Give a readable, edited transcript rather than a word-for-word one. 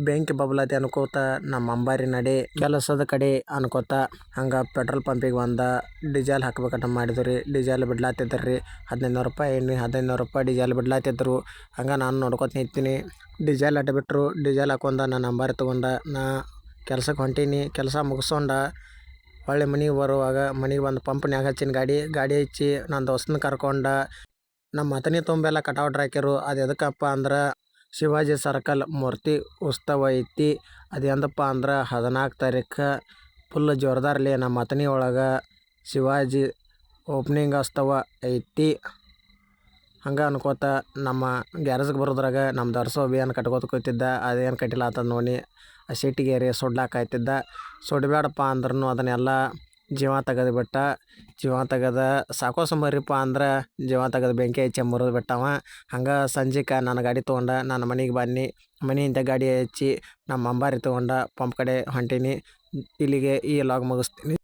ಬೆಂಕಿ ಬಬಲತಿ ಅನ್ಕೋತ ನಮ್ಮ ಅಂಬಾರಿ ನಡೆ ಕೆಲಸದ ಕಡೆ ಅನ್ಕೋತ ಹಂಗೆ ಪೆಟ್ರೋಲ್ ಪಂಪಿಗೆ ಬಂದ ಡೀಸೆಲ್ ಹಾಕ್ಬೇಕಂತ ಮಾಡಿದ್ರಿ. ಡೀಸೆಲ್ ಬಿಡ್ಲಾತಿದ್ರಿ. 1500 ರೂಪಾಯಿ ಎಣ್ಣೆ 1500 ರೂಪಾಯಿ ಡೀಸೆಲ್ ಬಿಡ್ಲಾತಿದ್ರು. ಹಂಗೆ ನಾನು ನೋಡ್ಕೊತ ನಿಂತೀನಿ. ಡೀಸೆಲ್ ಅಡ್ಡ ಬಿಟ್ಟರು. ಡೀಸೆಲ್ ಹಾಕೊಂಡ ನಾನು ಅಂಬಾರಿ ತೊಗೊಂಡ ನಾ ಕೆಲ್ಸಕ್ಕೆ ಹೊಂಟೀನಿ. ಕೆಲಸ ಮುಗಿಸ್ಕೊಂಡ ಹೊಳ್ಳಿ ಮನೆಗೆ ಬರುವಾಗ ಮನೆಗೆ ಬಂದು ಪಂಪ್ನ್ಯಾಗ ಹಚ್ಚಿನ ಗಾಡಿ ಹಚ್ಚಿ ನನ್ನ ದೋಸ್ತನ ಕರ್ಕೊಂಡ ನಮ್ಮ ಮತನಿ ತುಂಬೆಲ್ಲ ಕಟೌಟ್ರ್ ಹಾಕಿರು. ಅದು ಎದಕ್ಕಪ್ಪ ಅಂದ್ರೆ ಶಿವಾಜಿ ಸರ್ಕಲ್ ಮೂರ್ತಿ ಉತ್ಸವ ಐತಿ. ಅದು ಎಂದಪ್ಪ ಅಂದ್ರೆ 14 ತಾರೀಕು ಫುಲ್ ಜೋರ್ದಾರ್ಲಿ ನಮ್ಮ ಮತನಿ ಒಳಗೆ ಶಿವಾಜಿ ಓಪನಿಂಗ್ ಉತ್ಸವ ಐತಿ. ಹಂಗೆ ಅನ್ಕೋತ ನಮ್ಮ ಗ್ಯಾರೇಜ್ಗೆ ಬರೋದ್ರಾಗ ನಮ್ಮ ದರ್ಸೋ ಅಭಿಯಾನ ಕಟ್ಕೋತ ಕೂತಿದ್ದ. ಅದೇನು ಕಟ್ಟಿಲ್ಲ ಅಂತ ನೋಡಿ ಆ ಸಿಟ್ಟಿಗೇರಿ ಸುಡ್ಲಾಕಾಯ್ತಿದ್ದ. ಸುಡಬೇಡಪ್ಪ ಅಂದ್ರೂ ಅದನ್ನೆಲ್ಲ ಜೀವ ತೆಗೆದು ಬಿಟ್ಟ. ಜೀವ ತೆಗೆದ ಸಾಕೋಸಂಬರಿಪ್ಪ ಅಂದ್ರೆ ಜೀವ ತೆಗೆದು ಬೆಂಕಿ ಹಚ್ಚಿ ಮುರಿದು ಬಿಟ್ಟವ. ಹಂಗೆ ಸಂಜೆಗೆ ನನ್ನ ಗಾಡಿ ತೊಗೊಂಡ ನಾನು ಮನೆಗೆ ಬನ್ನಿ. ಮನೆಯಿಂದ ಗಾಡಿ ಹಚ್ಚಿ ನಮ್ಮ ಅಂಬಾರಿ ತೊಗೊಂಡ ಪಂಪ್ ಕಡೆ ಹೊಂಟೀನಿ. ಇಲ್ಲಿಗೆ ಈ ಲಾಗ್ ಮುಗಿಸ್ತೀನಿ.